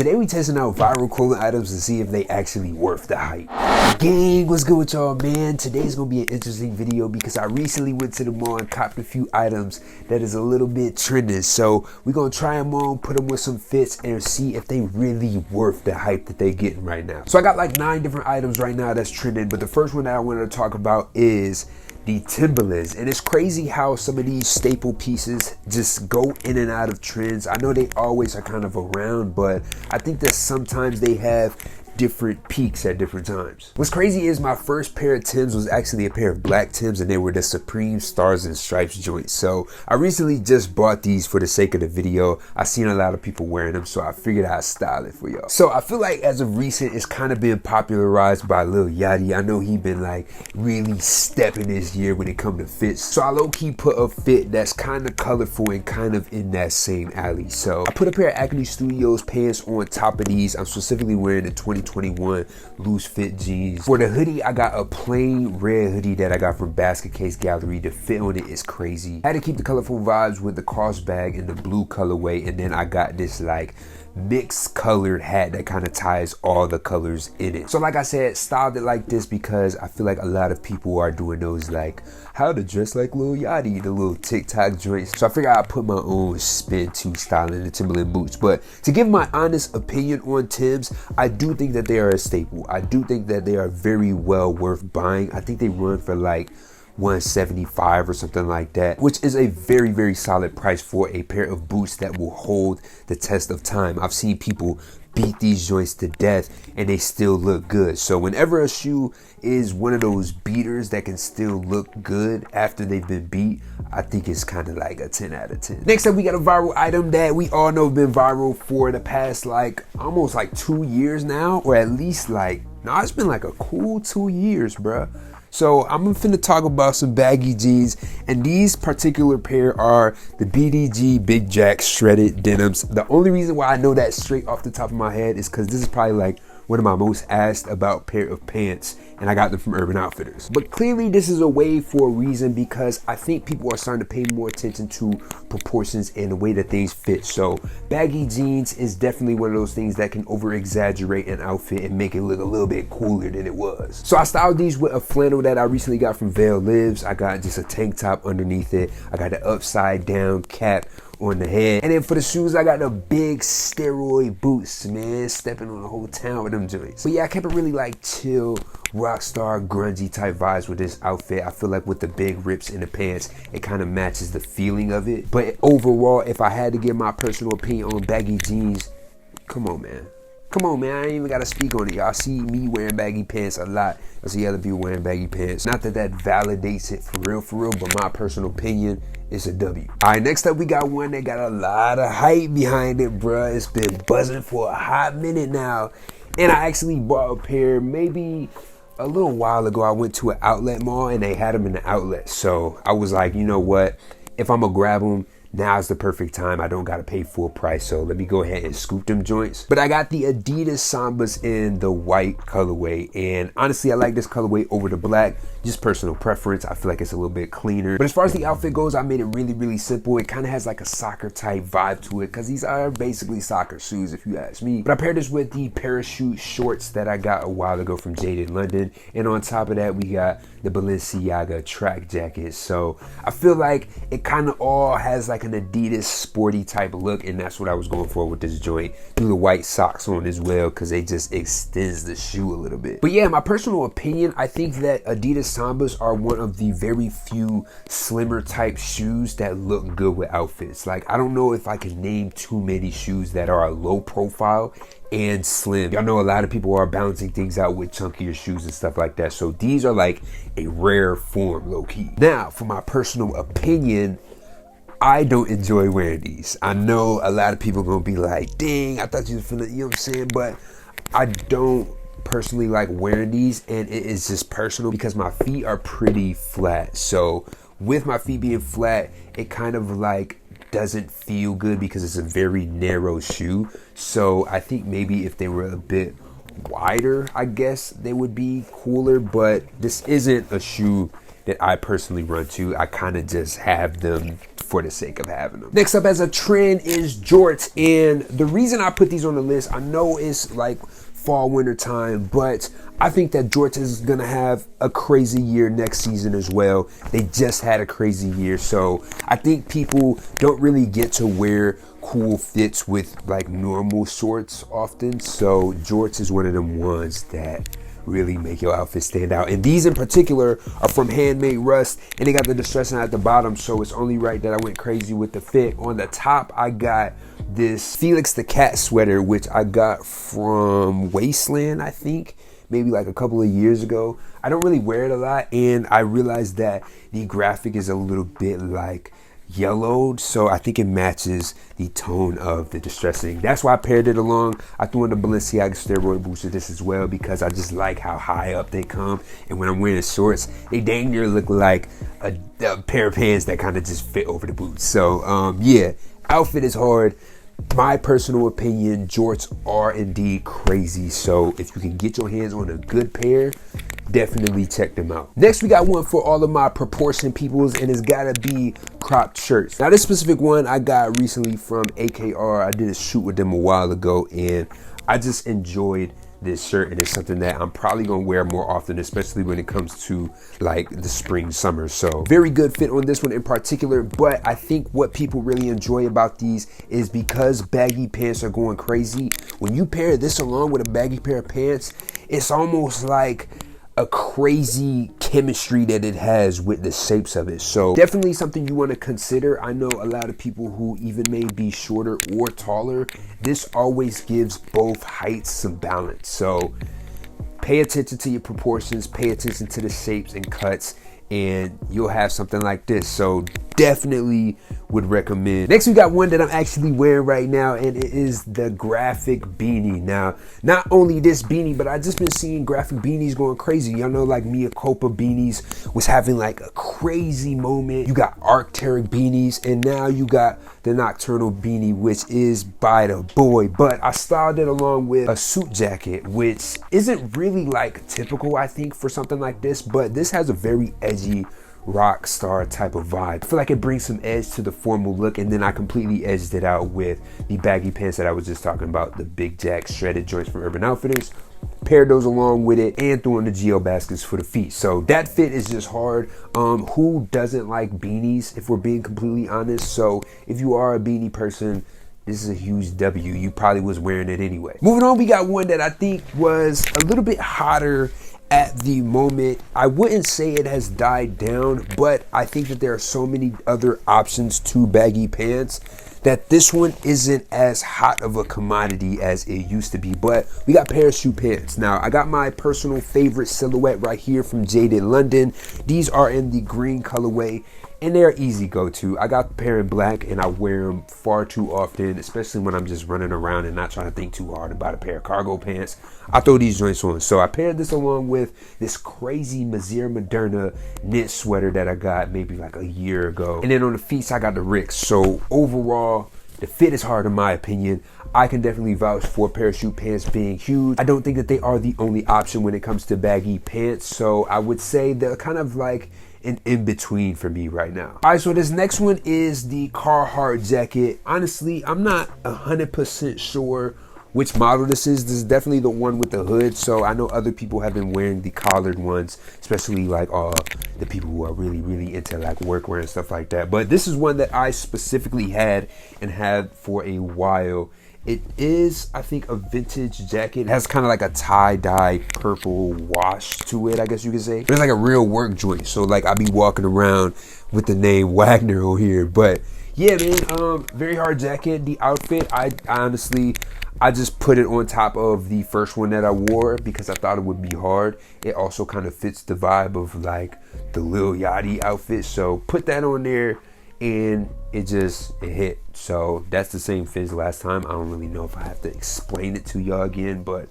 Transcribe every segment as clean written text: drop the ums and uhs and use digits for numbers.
Today we testing out viral clothing items to see if they actually worth the hype. Gang, what's good with y'all, man? Today's gonna be an interesting video because I recently went to the mall and copped a few items that is a little bit trending. So we're gonna try them on, put them with some fits, and see if they really worth the hype that they getting right now. So I got like 9 different items right now that's trending, but the first one that I wanted to talk about is the Timberlands. And it's crazy how some of these staple pieces just go in and out of trends. I know they always are kind of around, but I think that sometimes they have different peaks at different times. What's crazy is my first pair of Timbs was actually a pair of black Timbs, and they were the Supreme Stars and Stripes joints. So I recently just bought these for the sake of the video. I seen a lot of people wearing them, so I figured I'd style it for y'all. So I feel like as of recent, it's kind of been popularized by Lil Yachty. I know he been like really stepping this year when it comes to fits. So I low-key put a fit that's kind of colorful and kind of in that same alley. So I put a pair of Acne Studios pants on top of these. I'm specifically wearing the 2021 loose fit jeans. For the hoodie, I got a plain red hoodie that I got from Basket Case Gallery. The fit on it is crazy. I had to keep the colorful vibes with the cross bag in the blue colorway, and then I got this like mixed colored hat that kind of ties all the colors in it. So like I said, styled it like this because I feel like a lot of people are doing those like how to dress like Lil Yachty, the little TikTok joints. So I figured I'd put my own spin to styling the Timberland boots. But to give my honest opinion on Timbs, I do think that they are a staple. I do think that they are very well worth buying. I think they run for like $175 or something like that, which is a very, very solid price for a pair of boots that will hold the test of time. I've seen people beat these joints to death and they still look good. So whenever a shoe is one of those beaters that can still look good after they've been beat, I think it's kind of like a 10 out of 10. Next up, we got a viral item that we all know been viral for the past like almost like 2 years now, or at least like, no, it's been like a cool 2 years, bruh. So I'm finna talk about some baggy jeans, and these particular pair are the BDG Big Jack shredded denims. The only reason why I know that straight off the top of my head is because this is probably like one of my most asked about pair of pants, and I got them from Urban Outfitters. But clearly this is a wave for a reason, because I think people are starting to pay more attention to proportions and the way that things fit. So baggy jeans is definitely one of those things that can over exaggerate an outfit and make it look a little bit cooler than it was. So I styled these with a flannel that I recently got from Vail Lives. I got just a tank top underneath it. I got the upside down cap on the head, and then for the shoes I got the big steroid boots, man, stepping on the whole town with them joints. But yeah, I kept it really like chill, rock star, grungy type vibes with this outfit. I feel like with the big rips in the pants, it kind of matches the feeling of it. But overall, if I had to give my personal opinion on baggy jeans, come on, man. Come on, man, I ain't even gotta speak on it. Y'all see me wearing baggy pants a lot. I see other people wearing baggy pants. Not that that validates it for real, but my personal opinion is a W. All right, next up we got one that got a lot of hype behind it, bruh. It's been buzzing for a hot minute now. And I actually bought a pair maybe a little while ago. I went to an outlet mall and they had them in the outlet. So I was like, you know what? If I'm gonna grab them, now's the perfect time. I don't gotta pay full price, so let me go ahead and scoop them joints. But I got the Adidas Sambas in the white colorway, and honestly I like this colorway over the black. Just personal preference. I feel like it's a little bit cleaner. But as far as the outfit goes, I made it really, really simple. It kind of has like a soccer type vibe to it, because these are basically soccer shoes if you ask me. But I paired this with the parachute shorts that I got a while ago from Jadon London, and on top of that we got the Balenciaga track jacket. So I feel like it kind of all has like an Adidas sporty type look, and that's what I was going for with this joint. Threw the white socks on as well because they just extends the shoe a little bit. But yeah, my personal opinion, I think that Adidas Sambas are one of the very few slimmer type shoes that look good with outfits. Like, I don't know if I can name too many shoes that are low profile and slim. Y'all know a lot of people are balancing things out with chunkier shoes and stuff like that. So these are like a rare form, low key. Now, for my personal opinion, I don't enjoy wearing these. I know a lot of people gonna be like, dang, I thought you was finna, you know what I'm saying? But I don't personally like wearing these, and it is just personal because my feet are pretty flat. So with my feet being flat, it kind of like doesn't feel good because it's a very narrow shoe. So I think maybe if they were a bit wider, I guess they would be cooler, but this isn't a shoe that I personally run to. I kind of just have them for the sake of having them. Next up as a trend is jorts, and the reason I put these on the list, I know it's like fall winter time, but I think that jorts is gonna have a crazy year next season as well. They just had a crazy year, so I think people don't really get to wear cool fits with like normal shorts often, so jorts is one of them ones that really make your outfit stand out. And these in particular are from Handmade Rust, and they got the distressing at the bottom, so it's only right that I went crazy with the fit. On the top, I got this Felix the Cat sweater, which I got from Wasteland, I think, maybe like a couple of years ago. I don't really wear it a lot, and I realized that the graphic is a little bit like yellowed, so I think it matches the tone of the distressing. That's why I paired it along. I threw in the Balenciaga steroid boots with this as well, because I just like how high up they come, and when I'm wearing shorts, they dang near look like a pair of pants that kind of just fit over the boots. So yeah, outfit is hard. My personal opinion, jorts are indeed crazy, so if you can get your hands on a good pair, definitely check them out. Next, we got one for all of my proportion peoples, and it's gotta be cropped shirts. Now, this specific one I got recently from AKR. I did a shoot with them a while ago, and I just enjoyed this shirt, and it's something that I'm probably gonna wear more often, especially when it comes to like the spring, summer. So very good fit on this one in particular. But I think what people really enjoy about these is because baggy pants are going crazy. When you pair this along with a baggy pair of pants, it's almost like a crazy chemistry that it has with the shapes of it. So definitely something you want to consider. I know a lot of people who even may be shorter or taller, this always gives both heights some balance. So pay attention to your proportions, pay attention to the shapes and cuts, and you'll have something like this. So definitely would recommend. Next, we got one that I'm actually wearing right now, and it is the graphic beanie. Now, not only this beanie, but I just been seeing graphic beanies going crazy. Y'all know, like Mia Culpa beanies was having like a crazy moment. You got Arc'teryx beanies, and now you got the Nocturnal beanie, which is by the boy. But I styled it along with a suit jacket, which isn't really like typical, I think, for something like this, but this has a very edgy rock star type of vibe. I feel like it brings some edge to the formal look, and then I completely edged it out with the baggy pants that I was just talking about, the Big Jack shredded joints from Urban Outfitters. Paired those along with it and threw in the geo baskets for the feet. So that fit is just hard. Who doesn't like beanies, if we're being completely honest? So if you are a beanie person, this is a huge W. You probably was wearing it anyway. Moving on, we got one that I think was a little bit hotter at the moment. I wouldn't say it has died down, but I think that there are so many other options to baggy pants that this one isn't as hot of a commodity as it used to be. But we got parachute pants. Now, I got my personal favorite silhouette right here from Jadon London. These are in the green colorway, and they're easy go-to. I got the pair in black, and I wear them far too often, especially when I'm just running around and not trying to think too hard about a pair of cargo pants. I throw these joints on. So I paired this along with this crazy Mazir Moderna knit sweater that I got maybe like a year ago. And then on the feet, I got the Ricks. So overall, the fit is hard in my opinion. I can definitely vouch for parachute pants being huge. I don't think that they are the only option when it comes to baggy pants. So I would say they're kind of like an in-between for me right now. All right, so this next one is the Carhartt jacket. Honestly, I'm not 100% sure which model this is. This is definitely the one with the hood. So I know other people have been wearing the collared ones, especially like the people who are really into like workwear and stuff like that. But this is one that I specifically had and had for a while. It is, I think, a vintage jacket. It has kind of like a tie-dye purple wash to it, I guess you could say. It's like a real work joint. So like I'll be walking around with the name Wagner on here. But yeah, man, very hard jacket. The outfit, I honestly just put it on top of the first one that I wore because I thought it would be hard. It also kind of fits the vibe of like the Lil Yachty outfit. So put that on there and it hit. So that's the same fit as last time. I don't really know if I have to explain it to y'all again, but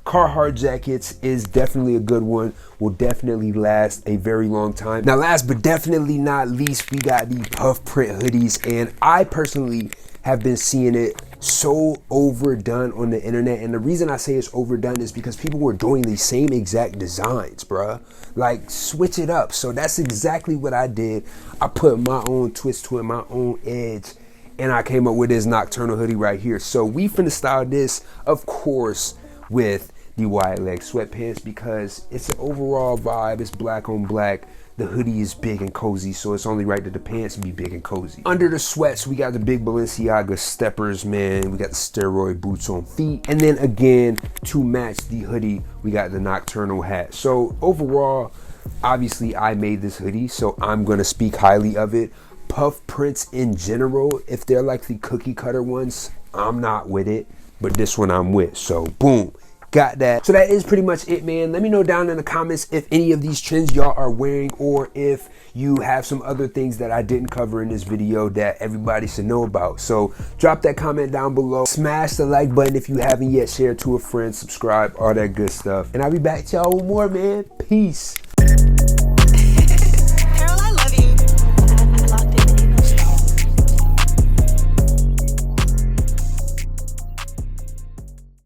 Carhartt jackets is definitely a good one. Will definitely last a very long time. Now, last but definitely not least, we got the puff print hoodies, and I personally have been seeing it so overdone on the internet. And the reason I say it's overdone is because people were doing these same exact designs, bruh. Like, switch it up. So that's exactly what I did. I put my own twist to it, my own edge, and I came up with this nocturnal hoodie right here. So we finna style this, of course, with the wide leg sweatpants because it's an overall vibe. It's black on black. The hoodie is big and cozy, so it's only right that the pants be big and cozy. Under the sweats, we got the big Balenciaga steppers, man. We got the steroid boots on feet. And then again, to match the hoodie, we got the nocturnal hat. So overall, obviously I made this hoodie, so I'm gonna speak highly of it. Puff prints in general, if they're like the cookie cutter ones, I'm not with it, but this one I'm with. So boom. Got that. So that is pretty much it, man. Let me know down in the comments if any of these trends y'all are wearing, or if you have some other things that I didn't cover in this video that everybody should know about. So drop that comment down below. Smash the like button if you haven't yet. Share to a friend, subscribe, all that good stuff. And I'll be back to y'all with more, man. Peace.